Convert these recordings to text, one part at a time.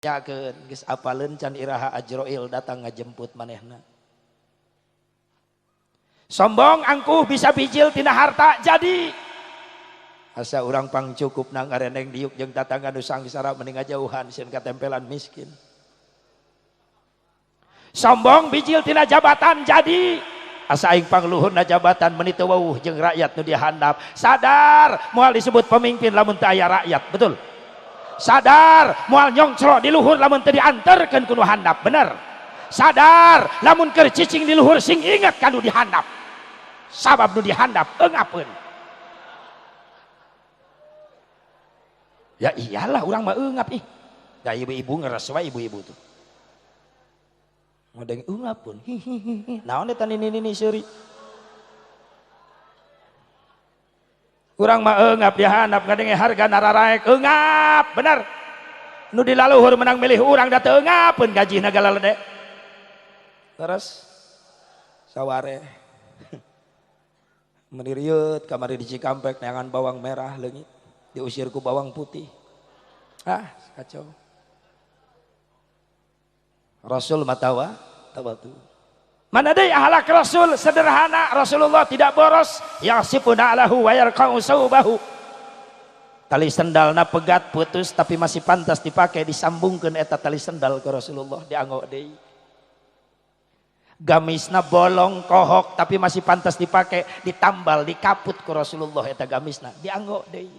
yakeun geus apaleun can iraha Ajroil datang ngajemput manehna. Sombong angkuh bisa bijil tina harta jadi asa urang pang cukup nang areneng diuk jeung tatangga nu sangsara mending ngajauhan sieun katempelan miskin. Sombong bijil tina jabatan jadi asa aing pangluhurna jabatan meuni teu weuh jeung rakyat nu dihandap. Sadar moal disebut pemimpin lamun teu aya rakyat, betul? Sadar moal nyongcro di luhur lamun teu dianterkeun ku nu handap, bener? Sadar lamun keur cicing di luhur sing inget kanu dihandap. Sabab nu dihandap eungapeun. Ya iyalah urang mah eungap ih. Da ibu-ibu ngeres wae ibu-ibu tuh. Ngodeng eungapeun. Naon eta nini seuri? Urang mah eungap dihandap ngadenge harga nararaek eungap, bener. Nu di laluhur menang milih urang da teu eungapeun gajihna galalede. Terus saware meniriut kamari di Cikampek neangan bawang merah leungit diusir ku bawang putih. Kacau. Rasul matawa tawatu. Mana deui ahlak Rasul sederhana, Rasulullah tidak boros, yasifuna alahu wa yarqau saubahu. Tali sendalna pegat putus tapi masih pantas dipakai, disambungkeun eta tali sendal ke Rasulullah dianggo deui. Gamisna bolong kohok tapi masih pantas dipakai, ditambal dikaput ke Rasulullah eta gamisna dianggo deui.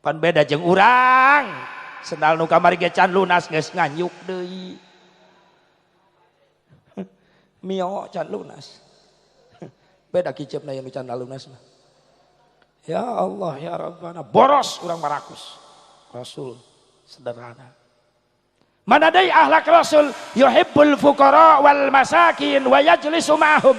Pan beda jeung urang, sendal nu kamari ge can lunas geus nganyuk deui. Mio can lunas. Beda kicepna yang can lunas mah. Ya Allah ya Rabbana, boros urang marakus. Rasul sederhana. Mana deui akhlak Rasul, yuhibbul fuqara wal masakin wa yajlisu ma'hum.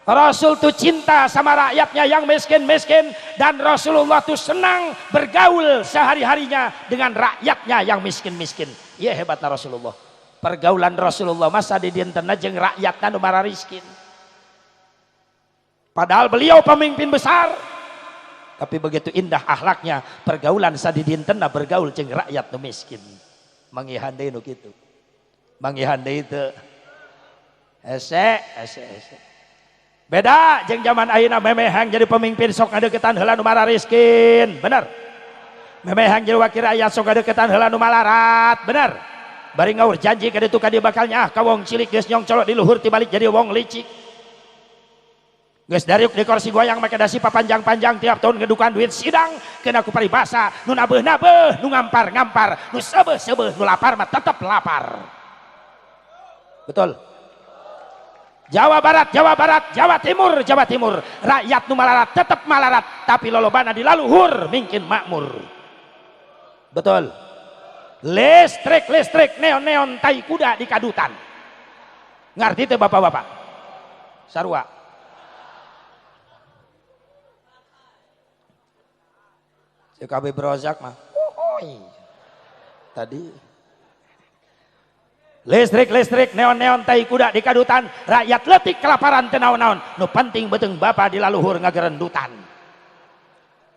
Rasul tuh cinta sama rakyatnya yang miskin-miskin dan Rasulullah tuh senang bergaul sehari-harinya dengan rakyatnya yang miskin-miskin. Iya hebatnya Rasulullah. Pergaulan Rasulullah masa di dintenna jeung rakyatna nu marariskin. Padahal beliau pemimpin besar, tapi begitu indah akhlaknya, pergaulan sa di dintenna bergaul jeung rakyat nu miskin. Mangihan deui nu kitu. Mangihan deui teu. Ese. Beda jeung zaman ayeuna memehang jadi pemimpin sok ngadeuketan heula nu marariskin, bener. Memehang jadi wakil rakyat sok ngadeuketan heula nu malarat, bener. Bari ngaur janji ka ditu ka dieu bakal nyaah ka wong cilik geus nyong colok di luhur tibalik jadi wong licik. Geus dariuk di kursi goyang make dasi papanjang-panjang tiap tahun ngedukan duit sidang kena ku paribasa nu nabeuh-nabeuh nu ngampar-ngampar nu seubeuh-seubeuh nu lapar mah tetep lapar. Betul. Jawa Barat, Jawa Timur, rakyat nu malarat tetep malarat tapi lolobana di laluhur mungkin makmur. Betul. Listrik, neon tai kuda di kadutan. Ngarti teh bapak-bapak? Sarua. CKB Brozak mah. Tadi. Listrik, neon tai kuda di kadutan. Rakyat leutik kelaparan teu naon-naon. Nu penting beuteung bapa di laluhur ngagerendutan.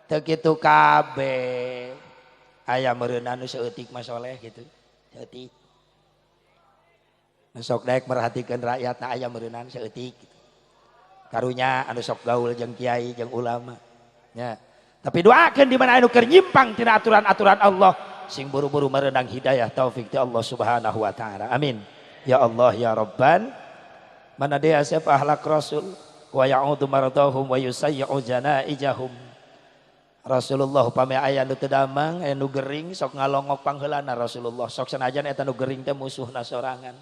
Teu kitu kabeh. Aya meureunna nu seutik mah soleh gitu. Seutik. Nu sok daek merhatikeun rakyatna aya meureunna seutik gitu. Karunya anu sok gaul jeung kiai jeung ulama. Nya. Tapi doakeun di mana anu keur nyimpang tina aturan-aturan Allah sing buru-buru merenang hidayah taufik ti Allah Subhanahu wa taala. Amin. Ya Allah ya Rabban. Mana dia asep akhlak Rasul wa ya'udu maradahum wa yusayyi'u janaijahum. Rasulullah upami aya nu teu damang, aya nu gering sok ngalongok pangheulana Rasulullah. Sok sanajan eta nu gering teh musuhna sorangan.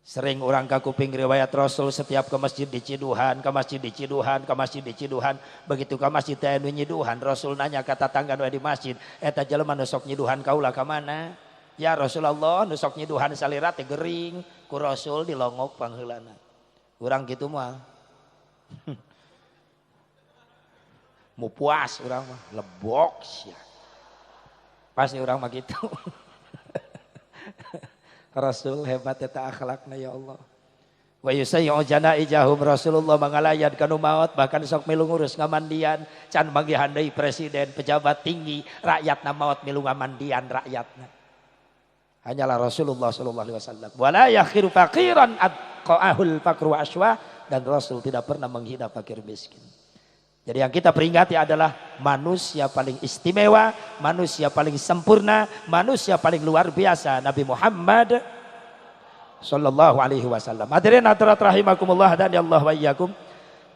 Sering orang kakuping riwayat Rasul setiap ke masjid diciduhan, ke masjid diciduhan. Begitu ke masjid teh anu nyiduhan, Rasul nanya ka tatangga nu di masjid, eta jelema nu sok nyiduhan kaula ka mana? Ya Rasulullah, nu sok nyiduhan salira teh gering, ku Rasul dilongok pangheulana. Urang kitu mah. Mu puas urang mah, lebok sia. Pasti urang mah gitu. Rasul hebat eta akhlakna ya Allah. Wa yusayyu janaijahum Rasulullah mangalayan kanu maot bahkan sok milu ngurus ngamandian can manggihan deui presiden pejabat tinggi rakyatna maot milu ngamandian rakyatna. Hanyalah Rasulullah sallallahu alaihi wasallam. Wala yakhiru faqiran adqaahul faqru aswa dan Rasul tidak pernah menghina fakir miskin. Jadi yang kita peringati adalah manusia paling istimewa, manusia paling sempurna, manusia paling luar biasa Nabi Muhammad sallallahu alaihi wasallam. Hadirin hadirat rahimakumullah dan ya Allah wa iyyakum.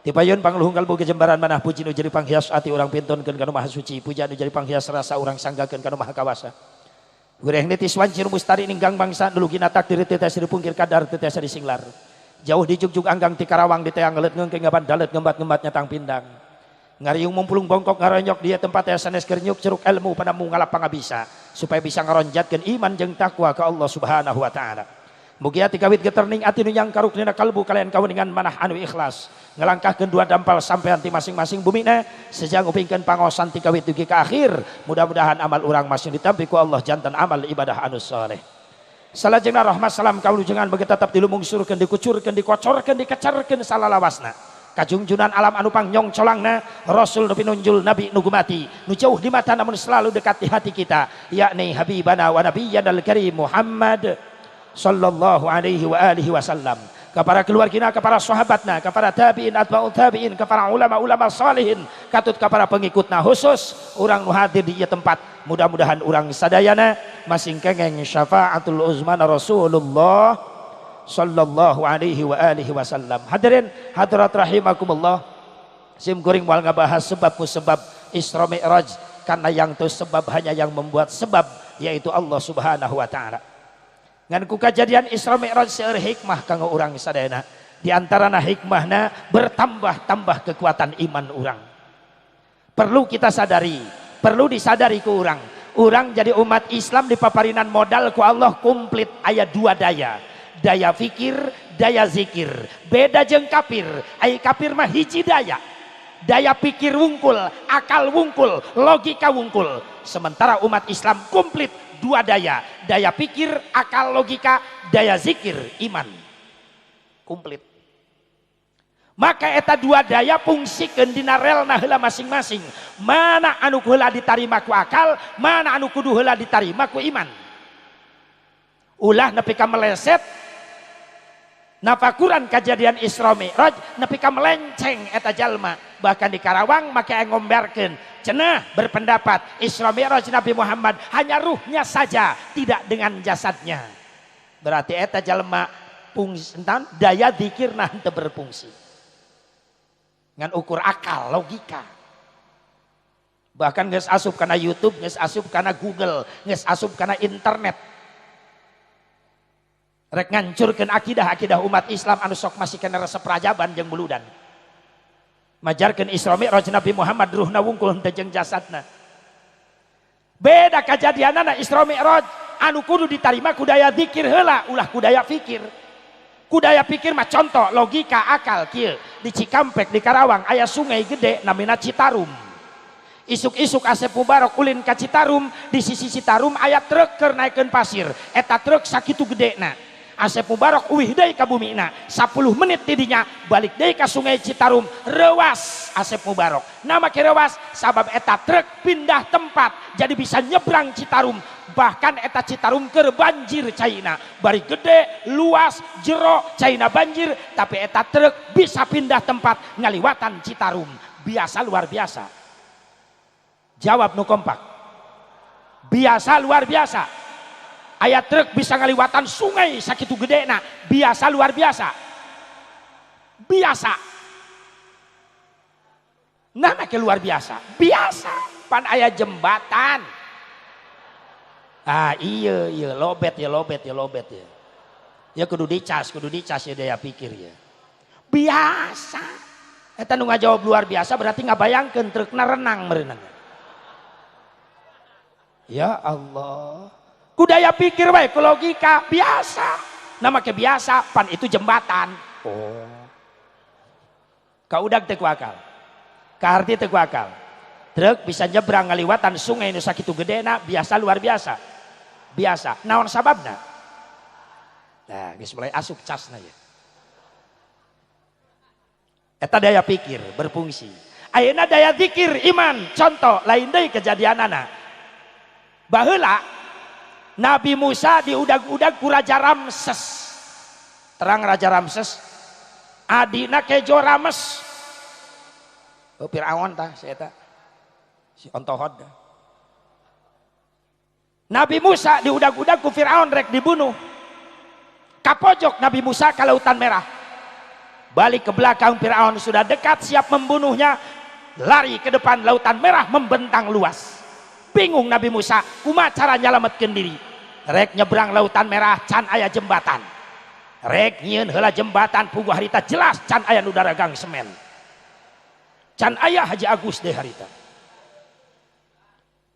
Tipayun pangluhung kalbu kejembaran manah puji nu jadi panghias ati urang pintunkeun kana maha suci, puja nu jadi panghias rasa urang sanggakeun kana maha kawasa. Gureh nitis wancir mustari ninggang bangsa nulugina takdir teu tiasa dipungkir kadar teu tiasa disinglar. Jauh di jugjug anggang ti Karawang di teang ngeuleut ngeungkeung ngaban dalet ngembat-ngembat nyatang pindang. Ngariung mumpulung bongkok ngaronyok dia tempat aya sanes keur nyuk ceruk ilmu panamu ngalap pangabisa supaya bisa ngaronjatkeun iman jeung takwa ka Allah Subhanahu wa taala. Mugi ati kawit geterning ati nu nyang karuknina kalbu kalian kawuningan manah anu ikhlas ngelangkahkeun dua dampal sampean ti masing-masing bumina sejang upingkeun pangosan ti kawit dugi ka akhir. Mudah-mudahan amal urang masih ditampi ku Allah jantan amal ibadah anu saleh. Salajengna rahmat salam kaulujengan bagi tetap dilumungsurkeun dikucurkeun dikocorkeun dikecerkeun salalawasna kajungjunan alam anu pangnyong colangna Rasul nu pinunjul Nabi nu gumati nu jauh di mata namun selalu dekat di hati kita yakni habibana wa nabiyyanal karim Muhammad sallallahu alaihi wa alihi wasallam. Kepada keluargina, kepada sahabatna, kepada tabi'in, atba'ut tabi'in, kepada ulama-ulama salihin, katut kepada pengikutna khusus orang nu hadir di ieu tempat. Mudah-mudahan orang sadayana masing kengeng syafaatul uzman Rasulullah sallallahu alaihi wa alihi wasallam. Hadirin hadirat rahimakumullah. Sim kuring moal ngabahas sebab musabab Isra Mi'raj karena yang tu sebab hanya yang membuat sebab yaitu Allah Subhanahu wa taala. Ngan ku kejadian Isra Mi'raj seueur hikmah kanggo urang sadayana. Di antarana hikmahna bertambah-tambah kekuatan iman urang. Perlu kita sadari, perlu disadari ku urang. Urang jadi umat Islam dipaparinan modal ku Allah komplit aya dua daya. Daya fikir, daya zikir. Beda jeung kafir. Ai kafir mah hiji daya. Daya pikir wungkul, akal wungkul, logika wungkul. Sementara umat Islam komplit dua daya, daya pikir, akal, logika, daya zikir, iman, komplit. Maka eta dua daya fungsikeun dina relna heula masing-masing. Mana anu heula ditarima ku akal, mana anu kudu heula ditarima ku iman. Ulah nepi ka meleset nafakuran kejadian Isra Mi'raj nepi ka melenceng eta jalma. Bahkan di Karawang make ngomberkeun cenah berpendapat Isra Mi'raj Nabi Muhammad hanya ruhnya saja tidak dengan jasadnya. Berarti eta jalma daya zikirna henteu berfungsi. Ngan ukur akal, logika. Bahkan geus asup kana YouTube, geus asup kana Google, geus asup kana internet. Rek ngancurkeun akidah umat Islam anu sok masih kena resep rajaban jeung buludan. Majarkeun Isra Mi'raj Nabi Muhammad ruhna wungkul henteu jeung jasadna. Beda kajadianana Isra Mi'raj anu kudu ditarima ku daya zikir heula ulah ku daya fikir. Ku daya pikir mah contoh logika akal kieu di Cikampek di Karawang aya sungai gede namina Citarum. Isuk-isuk Asep Mubarok ulin ka Citarum di sisi Citarum aya truk keur naikeun pasir eta truk sakitu gedena. Asep Mubarok uwih deui ka bumina 10 menit tidinya balik deui ka sungai Citarum rewas Asep Mubarok. Nama ke rewas sabab eta truk pindah tempat jadi bisa nyebrang Citarum. Bahkan eta Citarum keur banjir caina bari gede luas jero caina banjir tapi eta truk bisa pindah tempat ngaliwatan Citarum biasa luar biasa. Jawab nu kompak. Biasa luar biasa. Aya truk bisa ngaliwatan sungai sakitu gedena biasa luar biasa. Biasa. Nah ke luar biasa. Biasa pan aya jembatan. Ah iya lobet ya. Ya kudu dicas ya daya pikir ya. Biasa. Eta nu ngajawab luar biasa berarti ngabayangkeun trukna renang meureunna. Ya Allah. Ku daya pikir wae ku logika biasa. Nama ke biasa pan itu jembatan. Oh. Kaudag teu ku akal. Ka harti teu ku akal. Truk bisa nyebrang ngaliwatan sungai nu sakitu gedena biasa luar biasa. Biasa. Naon sababna? Nah, geus mulai asup casna ya. Eta daya pikir berfungsi. Ayeuna daya zikir iman, contoh lain deui kejadianana. Baheula Nabi Musa diudag-udag ku Raja Ramses. Terang Raja Ramses adina kejo Rames. Oh Firaun tah si eta. Si ontohod. Nabi Musa diudag-udag ku Firaun rek dibunuh. Kapojok Nabi Musa ke Lautan Merah. Balik ke belakang Firaun sudah dekat siap membunuhnya. Lari ke depan Lautan Merah membentang luas. Bingung Nabi Musa, kumaha cara nyalametkeun diri. Rek nyebrang Lautan Merah can aya jembatan. Rek nyieun heula jembatan puguh harita jelas can aya nu daregang semen. Can aya Haji Agus deh harita.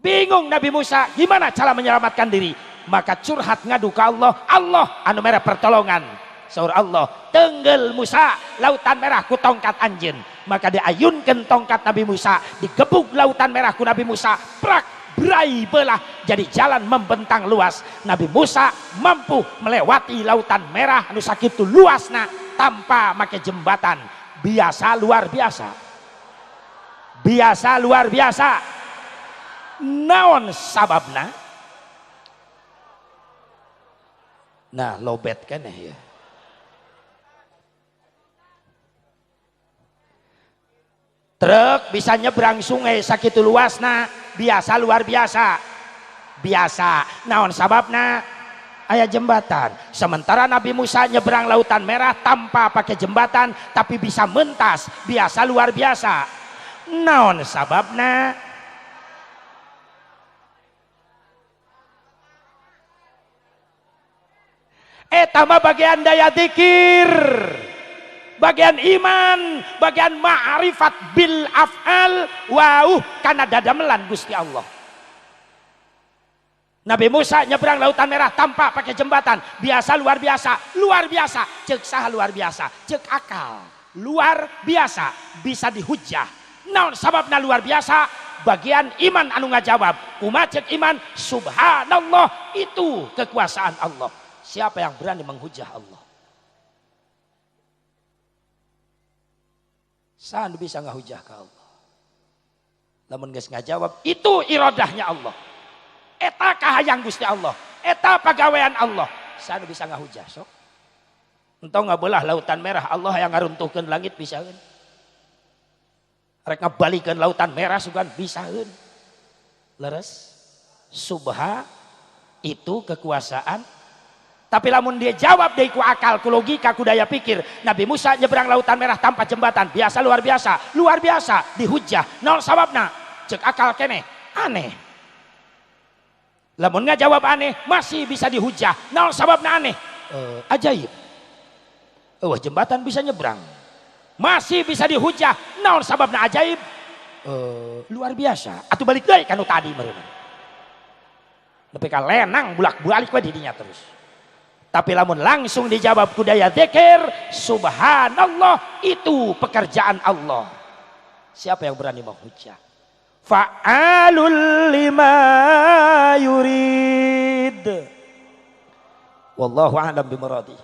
Bingung Nabi Musa, gimana cara menyelamatkan diri? Maka curhat ngadu ke Allah, Allah anu mere pertolongan. Saur Allah, tenggel Musa Lautan Merah ku tongkat anjeun. Maka diayunkeun tongkat Nabi Musa, digebuk Lautan Merah ku Nabi Musa, prak berai belah jadi jalan membentang luas. Nabi Musa mampu melewati Lautan Merah anu sakitu luasna tanpa make jembatan. Biasa luar biasa. Biasa luar biasa. Naon sababna? Nah lobet kan ya. Truk bisa nyebrang sungai sakitu luasna biasa luar biasa. Biasa. Naon sababna? Aya jembatan. Sementara Nabi Musa nyebrang Lautan Merah tanpa pakai jembatan tapi bisa mentas biasa luar biasa. Naon sababna? Eta mah bagian daya zikir, bagian iman, bagian ma'rifat bil af'al wauh kana dadamelan Gusti Allah. Nabi Musa nyebrang Lautan Merah tanpa pakai jembatan biasa luar biasa. Luar biasa cek saha luar biasa, cek akal luar biasa bisa dihujah. Naon sababna luar biasa? Bagian iman anu ngajawab. Kumaha cek iman? Subhanallah, itu kekuasaan Allah. Siapa yang berani menghujah Allah? Saan bisa ngahujah ke Allah? Lamun geus ngajawab, itu iradahnya Allah. Eta kahayang Gusti Allah. Eta pagawean Allah. Saan bisa ngahujah sok? Entong ngabelah Lautan Merah, Allah yang ngaruntuhkeun langit pisaeun. Rek ngabalikeun Lautan Merah sugan pisaeun. Leres? Subha itu kekuasaan. Tapi lamun dia jawab dari ku akal, ku logika, ku daya pikir. Nabi Musa nyebrang Lautan Merah tanpa jembatan. Biasa luar biasa. Luar biasa. Dihujah. Naon sababna? Cek akal kene. Aneh. Lamun nggak jawab aneh, masih bisa dihujah. Naon sababna aneh? Ajaib. Jembatan bisa nyebrang. Masih bisa dihujah. Naon sababna ajaib? Luar biasa. Atuh balik deui kanu tadi meureun. Nepi ka lenang bulak-balik we didinya terus. Tapi lamun langsung dijawab kudaya zikir, subhanallah, itu pekerjaan Allah. Siapa yang berani menghujah? Fa'alul lima yurid. Wallahu a'lam bimuradi.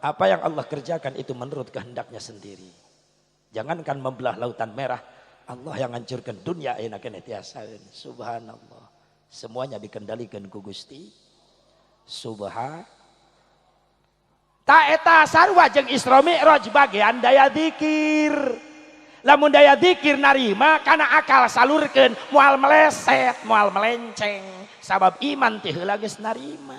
Apa yang Allah kerjakan itu menurut kehendaknya sendiri. Jangankan membelah Lautan Merah, Allah yang hancurkan dunia ayeuna keneh tiasa. Subhanallah. Semuanya dikendalikan ku Gusti. Subhanallah. Ta eta sarua jeung Isra Mi'raj bagian daya zikir. Lamun daya zikir narima kana akal salurkeun moal meleset, moal melenceng. Sabab iman teh heula geus narima.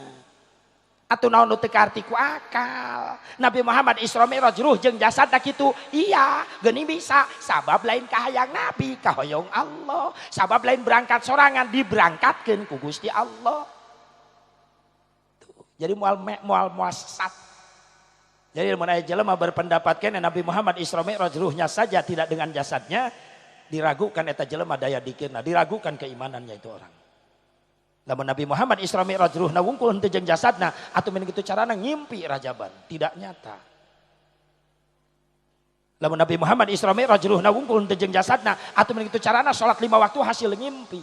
Atuh naon nu teu karti ku akal. Nabi Muhammad Isra Mi'raj ruh jeung jasadna kitu. Iya, geuning bisa. Sabab lain kahayang Nabi, kahoyong Allah. Sabab lain berangkat sorangan diberangkatkeun ku Gusti Allah. Tuh, jadi moal sesat. Jadi mun aya jelema berpendapat kene Nabi Muhammad Isra Mi'raj ruhnya saja tidak dengan jasadnya, diragukan eta jelema daya dikirna, diragukan keimanannya itu orang. Lamun Nabi Muhammad Isra Mi'raj ruhna wungkul henteu jeung jasadna, atuh mun kitu carana ngimpi rajaban, tidak nyata. Lamun Nabi Muhammad Isra Mi'raj ruhna wungkul henteu jeung jasadna, atuh mun kitu carana salat 5 waktu hasil ngimpi.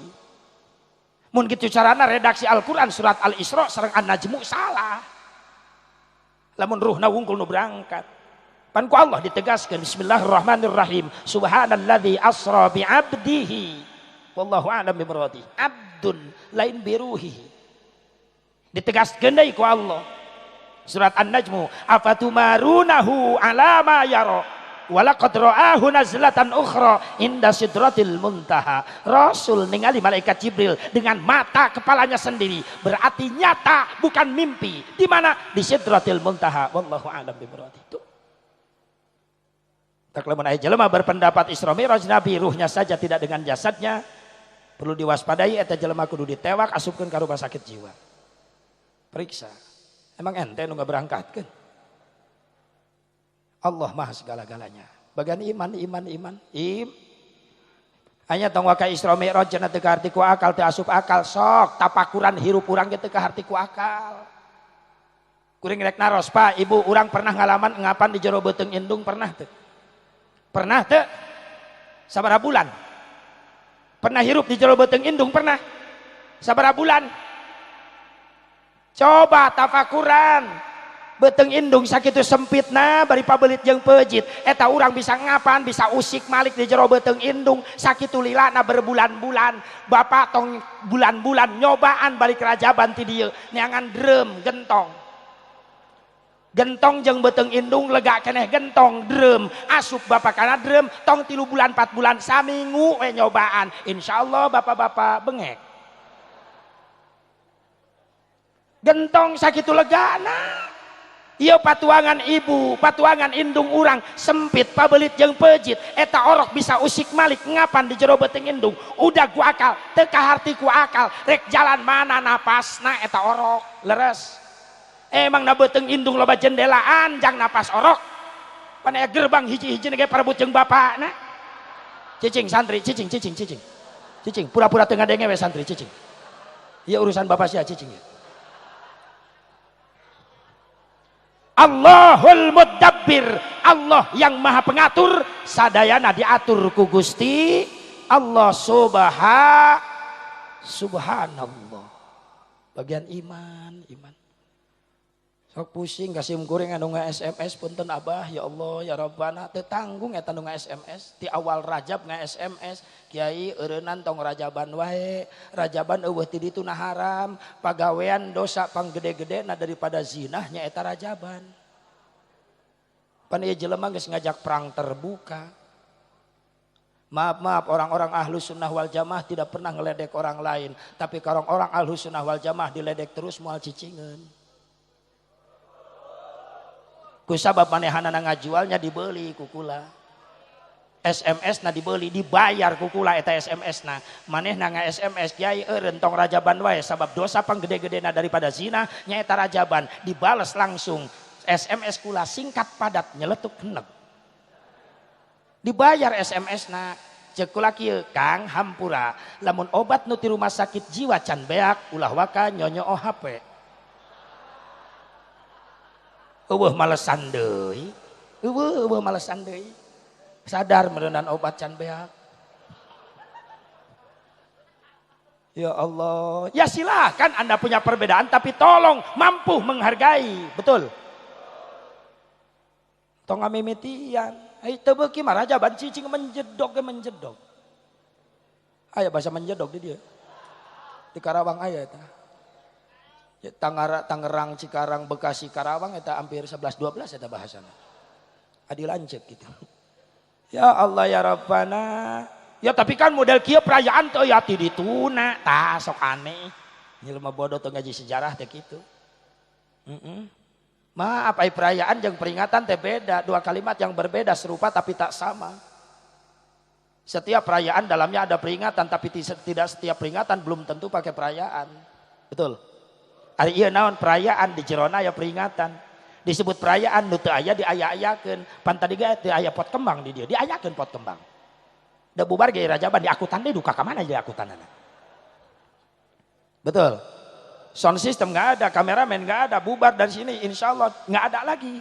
Mun kitu carana redaksi Al-Qur'an surat Al-Isra sareng An-Najmu salah. Lamun ruhna wungkul nu berangkat. Pan ku Allah ditegaskan bismillahirrahmanirrahim subhanalladzi asra bi 'abdihi wallahu a'lam bi muradihi abdun lain biruhihi. Ditegaskan deui ku Allah surat An-Najmu afatumarunahu ala ma yara walaqad ra'ahu nazlatan ukhra inda sidratil muntaha. Rasul ningali malaikat Jibril dengan mata kepalanya sendiri, berarti nyata bukan mimpi. Di mana? Di sidratil muntaha. Wallahu a'lam bi muradihi. Tak lamun aya jelema berpendapat Isra Mi'raj Nabi ruhnya saja tidak dengan jasadnya, perlu diwaspadai eta jelema kudu ditewak asupkeun ka rumah sakit jiwa. Periksa. Emang ente nu berangkatkeun? Allah Maha segala-galanya. Bagian iman. Hanya tong waka Isra Mi'raj cenah teu kaharti ku akal, teu asup akal, sok tapakuran hirup urang ge teu kaharti ku akal. Kuring rek naros, Pak, Ibu, urang pernah ngalaman ngapan di jero beuteung indung pernah teu? Pernah teu? Sabaraha bulan? Pernah hirup di jero beuteung indung pernah? Sabaraha bulan? Coba tafakuran. Beuteung indung sakitu sempitna bari pabelit jeung peujit. Eta urang bisa ngapan, bisa usik malik di jero beuteung indung sakitu lilana berbulan-bulan. Bapak tong bulan-bulan nyobaan balik rajaban ti dieu neangan dreum gentong. Gentong jeung beuteung indung lega keneh gentong dreum asup bapak kana dreum tong 3 bulan 4 bulan saminggu we nyobaan insyaallah bapak-bapak bengek gentong sakitu legana. Ieu patuangan ibu patuangan indung urang sempit pabelit jeung peujit eta orok bisa usik malik ngapan di jero beuteung indung udah ku akal teu kaharti ku akal rek jalan mana napasna eta orok leres. Emang na beuteung indung loba jendelaan jang napas orok. Pan aya gerbang hiji-hiji ge parebut jeung bapakna. Cicing santri, cicing. Cicing pura-pura teu ngadenge we santri cicing. Ieu urusan bapak sia cicing. Allahul Mudabbir, Allah yang Maha Pengatur, sadayana diatur ku Gusti Allah subhanallah. Bagian iman. Sok pusing kasih kuring anu nge-SMS punten Abah ya Allah ya Rabbana teu tanggung eta nu nge-SMS ti awal Rajab nge-SMS Kiai eureunan tong rajaban wae rajaban eueuh ti dituna haram pagawean dosa panggede-gedena daripada zina nya eta rajaban. Pan ieu jelema geus ngajak perang terbuka. Maaf orang-orang Ahlus Sunnah wal Jamaah tidak pernah ngeledek orang lain, tapi orang-orang Ahlus Sunnah wal Jamaah diledek terus moal cicingeun. Kusabab manehanana ngajualnya dibeli kukula SMS na dibeli dibayar kukula eta SMS na manehna nga SMS Kiai eureun tong rajaban wae sabab dosa panggede-gedena daripada zina nyaeta rajaban dibales langsung SMS kula singkat padat nyeletuk heneg dibayar SMS na ceuk kula kieu Kang hampura lamun obat nu ti rumah sakit jiwa can beak ulah waka nyonyo HP. Eueuh malesan deui. Eueuh malesan deui. Sadar meureunan obat can beak. Ya Allah, ya silakan Anda punya perbedaan tapi tolong mampu menghargai, betul? Tong ngamimitian. Ai teu beuki mah rajaban cicing menjedog. Aya bahasa menjedog di dieu. Di Karawang aya eta. Tangerang, Cikarang, Bekasi, Karawang eta hampir 11-12 eta bahasana. Adi lanceuk gitu. Ya Allah ya Rabbana. Ya tapi kan model kieu perayaan teu ya ti dituna, tah sok aneh. Nyelema bodoh teu ngaji sejarah teh kitu. Maaf ai perayaan jeung peringatan teh beda, dua kalimat yang berbeda serupa tapi tak sama. Setiap perayaan dalamnya ada peringatan tapi tidak setiap peringatan belum tentu pakai perayaan. Betul? Ari ieu naon perayaan di jerona aya peringatan. Disebut perayaan nu teu aya diaya-ayakeun. Pan tadi ge teu aya pot kembang di dieu, diayakeun pot kembang. Da bubar ge rajaban diakutan deui duka ka mana jadi akutanana. Betul. Sound system enggak ada, kameramen enggak ada, bubar dari sini insyaallah enggak ada lagi.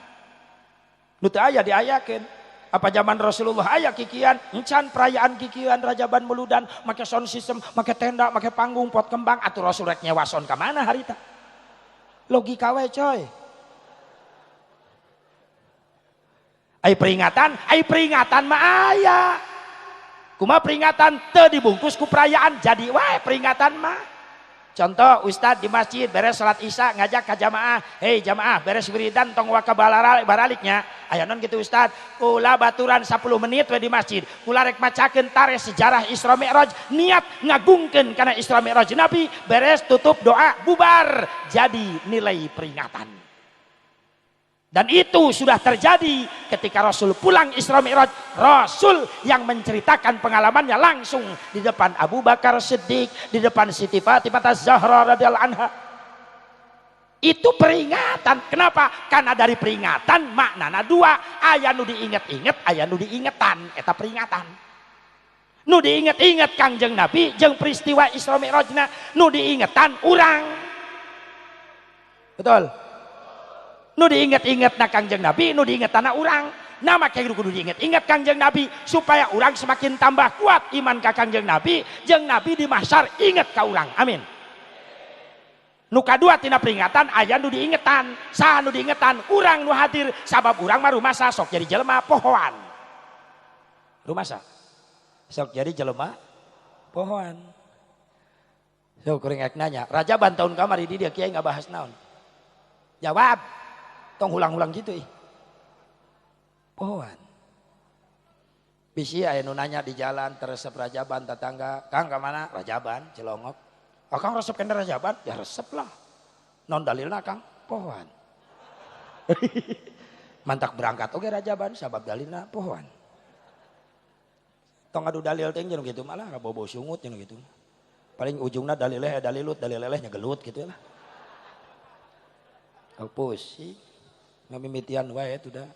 Nu teu aya diayakeun. Apa zaman Rasulullah aya kikian, encan perayaan kikian rajaban meuludan, make sound system, make tenda, make panggung, pot kembang, atuh Rasul rek nyewa sound ka mana harita? Logika we coy. Ai peringatan mah aya. Kumaha peringatan teu dibungkus ku perayaan jadi wae peringatan mah. Contoh Ustadz di masjid beres salat isya ngajak ke jamaah, hei jamaah beres wiridan tong waka baraliknya. Aya non gitu Ustadz, kula baturan 10 menit we di masjid. Kula rek macakeun tarikh sejarah Isra Mi'raj, niat ngagungkeun kana Isra Mi'raj Nabi, beres tutup doa bubar. Jadi nilai peringatan. Dan itu sudah terjadi ketika Rasul pulang Isra Mi'raj. Rasul yang menceritakan pengalamannya langsung di depan Abu Bakar Siddiq, di depan Siti Fatimah Az-Zahra radhiyallahu anha. Itu peringatan. Kenapa? Karena dari peringatan maknana dua, aya nu diinget-inget, aya nu diingetan. Eta peringatan. Nu diinget-inget Kangjeng Nabi jeung peristiwa Isra Mi'rajna, nu diingetan urang. Betul? Nu diinget-inget na Kangjeng Nabi, nu diingetan na urang. Nama kayak kudu diinget-inget Kangjeng Nabi supaya urang semakin tambah kuat iman ka Kangjeng Nabi, jeung Nabi di mahsyar inget ka urang. Amin. Nu kadua tina peringatan aya nu diingetan. Saha nu diingetan? Urang nu hadir sabab urang mah rumasa sok jadi jelema pohoan. Rumasa sok jadi jelema pohoan. So kuring ek nanya, Rajaban tahun kamari di dia kiai ngabahas naon? Jawab. Tong ulang-ulang gitu pohoan. Bisi aya nu nanya di jalan teresep Rajaban tetangga, Kang ka mana? Rajaban Cilongok. Kang resep kena Rajaban? Ya resep lah. Non dalilna Kang? Pohoan. Mantak berangkat oke Rajaban sabab dalilna pohoan. Tong adu dalil teh jeung gitu malah bobo sungut jeung gitu. Paling ujungna dalileh dalilut dalilelehnya gelut gitu lah. Pusing. Ngamimitian wae sudah.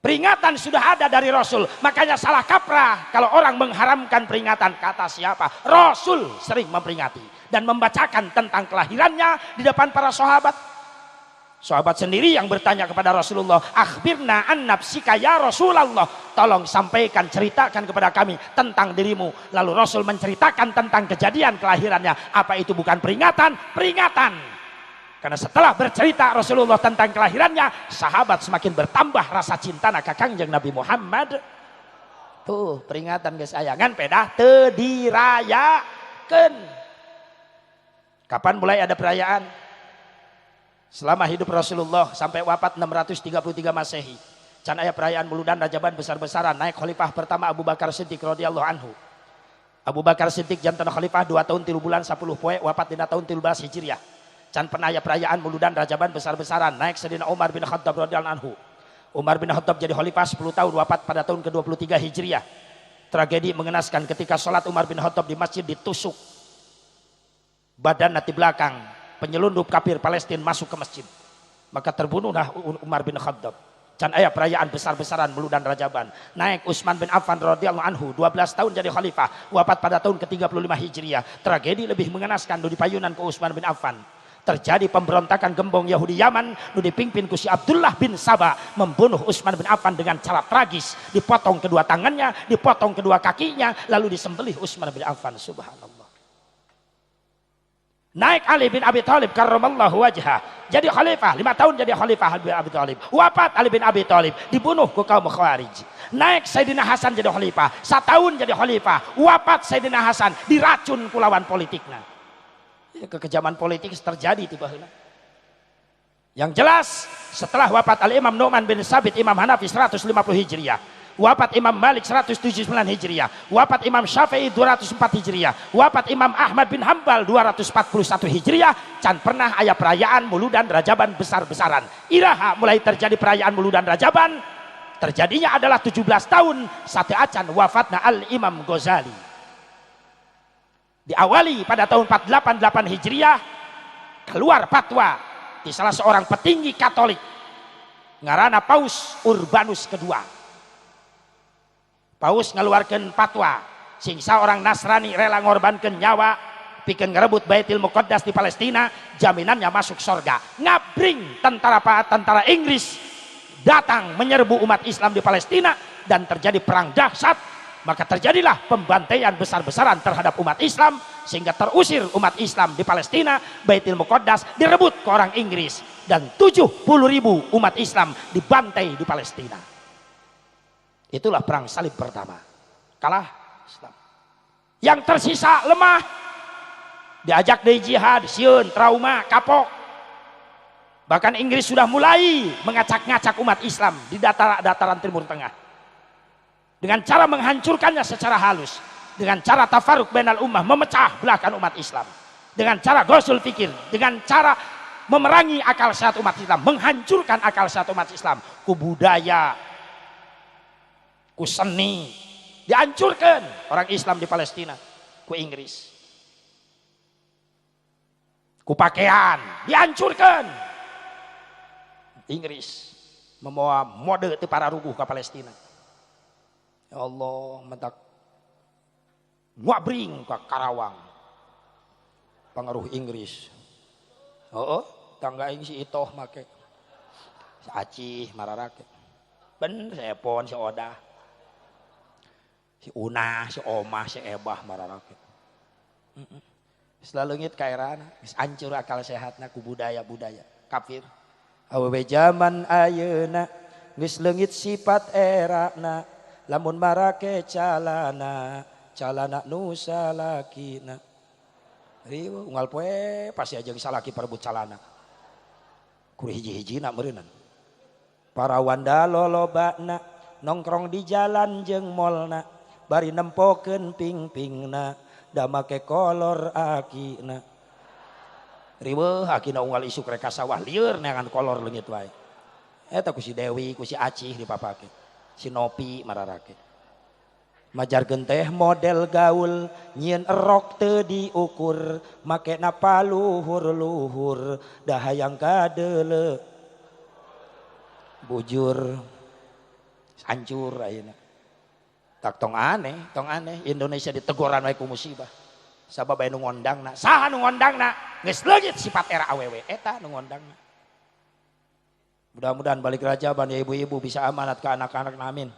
Peringatan sudah ada dari Rasul, makanya salah kaprah kalau orang mengharamkan peringatan. Kata siapa? Rasul sering memperingati dan membacakan tentang kelahirannya di depan para sahabat. Sahabat sendiri yang bertanya kepada Rasulullah, akhbirna an nafsika ya Rasulullah, tolong sampaikan, ceritakan kepada kami tentang dirimu. Lalu Rasul menceritakan tentang kejadian kelahirannya. Apa itu bukan peringatan? Peringatan. Karena setelah bercerita Rasulullah tentang kelahirannya, sahabat semakin bertambah rasa cinta ka Kangjeng Nabi Muhammad. Tuh peringatan guys, ayangan pedah teu dirayakeun. Kapan mulai ada perayaan? Selama hidup Rasulullah sampai wafat 633 Masehi. Can aya perayaan Muludan Rajaban besar-besaran. Naik khalifah pertama Abu Bakar Siddiq radhiyallahu anhu. Abu Bakar Siddiq jantan khalifah 2 tahun 3 bulan 10 poe, wafat dina tahun 13 Hijriah. Can pernah ya perayaan Muludan Rajaban besar-besaran. Naik Sayyidina Umar bin Khattab radhiyallahu anhu. Umar bin Khattab jadi khalifah 10 tahun, wafat pada tahun ke-23 Hijriah. Tragedi mengenaskan ketika sholat Umar bin Khattab di masjid ditusuk. Badan di belakang penyelundup kafir Palestina masuk ke masjid. Maka terbunuhlah Umar bin Khattab. Can aya perayaan besar-besaran Muludan Rajaban. Naik Utsman bin Affan radhiyallahu anhu 12 tahun jadi khalifah, wafat pada tahun ke-35 Hijriah. Tragedi lebih mengenaskan di payunan ke Utsman bin Affan. Terjadi pemberontakan gembong Yahudi Yaman nu dipimpin ku si Abdullah bin Saba, membunuh Utsman bin Affan dengan cara tragis, dipotong kedua tangannya, dipotong kedua kakinya, lalu disembelih Utsman bin Affan. Subhanallah. Naik Ali bin Abi Thalib karramallahu wajhah, jadi khalifah 5 tahun, jadi khalifah Ali bin Abi Thalib. Wafat Ali bin Abi Thalib, dibunuh ku kaum Khawarij. Naik Sayyidina Hasan jadi khalifah, 1 tahun jadi khalifah. Wafat Sayyidina Hasan, diracun ku lawan politikna. Kekejaman politik terjadi tiba-tiba. Yang jelas setelah wafat Al-Imam Nu'man bin Sabit Imam Hanafi 150 Hijriah, wafat Imam Malik 179 Hijriah, wafat Imam Syafi'i 204 Hijriah, wafat Imam Ahmad bin Hambal 241 Hijriah, can pernah aya perayaan Muludan Rajaban besar-besaran. Iraha mulai terjadi perayaan Muludan Rajaban, terjadinya adalah 17 tahun sateacan wafatna Al-Imam Ghazali. Diawali pada tahun 488 Hijriah, keluar fatwa di salah seorang petinggi Katolik ngarana Paus Urbanus kedua. Paus ngeluarkan fatwa sing seorang Nasrani rela ngorbankan nyawa pikeun ngarebut Baitul Muqaddas di Palestina, jaminannya masuk surga. Ngabring tentara Inggris datang menyerbu umat Islam di Palestina dan terjadi perang dahsyat. Maka terjadilah pembantaian besar-besaran terhadap umat Islam sehingga terusir umat Islam di Palestina. Baitul Muqaddas direbut ke orang Inggris dan 70.000 umat Islam dibantai di Palestina. Itulah perang salib pertama. Kalah Islam. Yang tersisa lemah. Diajak dari jihad, sieun, trauma, kapok. Bahkan Inggris sudah mulai mengacak-ngacak umat Islam di dataran Timur Tengah. Dengan cara menghancurkannya secara halus. Dengan cara tafaruk bainal ummah, memecah belahkan umat Islam. Dengan cara gosul fikir, dengan cara memerangi akal sehat umat Islam, menghancurkan akal sehat umat Islam, ku budaya, ku seni, dihancurkan orang Islam di Palestina, ku Inggris, ku pakaian, dihancurkan. Inggris membawa mode itu para ruguh ke Palestina. Ya Allah, mentak ngabring ke Karawang, pengaruh Inggris. Oh, tangga ini si Itoh make, si Acih mararake, bener si Epon, si Odah, si Una, si Omah, si Ebah mararake. Selalu ngit kairana, hancur akal sehatna ku budaya-budaya kafir. Awewe zaman ayeuna geus leungit sifat erana, lamun marake calana nu salakina. Riu unggal poe pasti aja salaki parebut calana. Ku hiji-hijina meureunna. Para wanda lolobana nongkrong di jalan jeung molna, bari nempokeun ping-pingna da make kolor akina. Riweuh akina unggal isuk rek ka sawah lieur neangan kolor leungit wae. Eta ku si Dewi, ku si Acih dipapake. Si Nopi mararake. Majarkeun teh model gaul, nyieun erok teu diukur, makena paluhur-luhur, da hayang kadeuleu. Bujur hancur ayeuna. Tak tong aneh, Indonesia diteguran wae ku musibah. Sabab aya nu ngondangna, saha nu ngondangna? Geus leungit sifat era awewe, eta nu ngondangna. Mudah-mudahan balik rajaban ya ibu-ibu bisa amanat ke anak-anak, amin.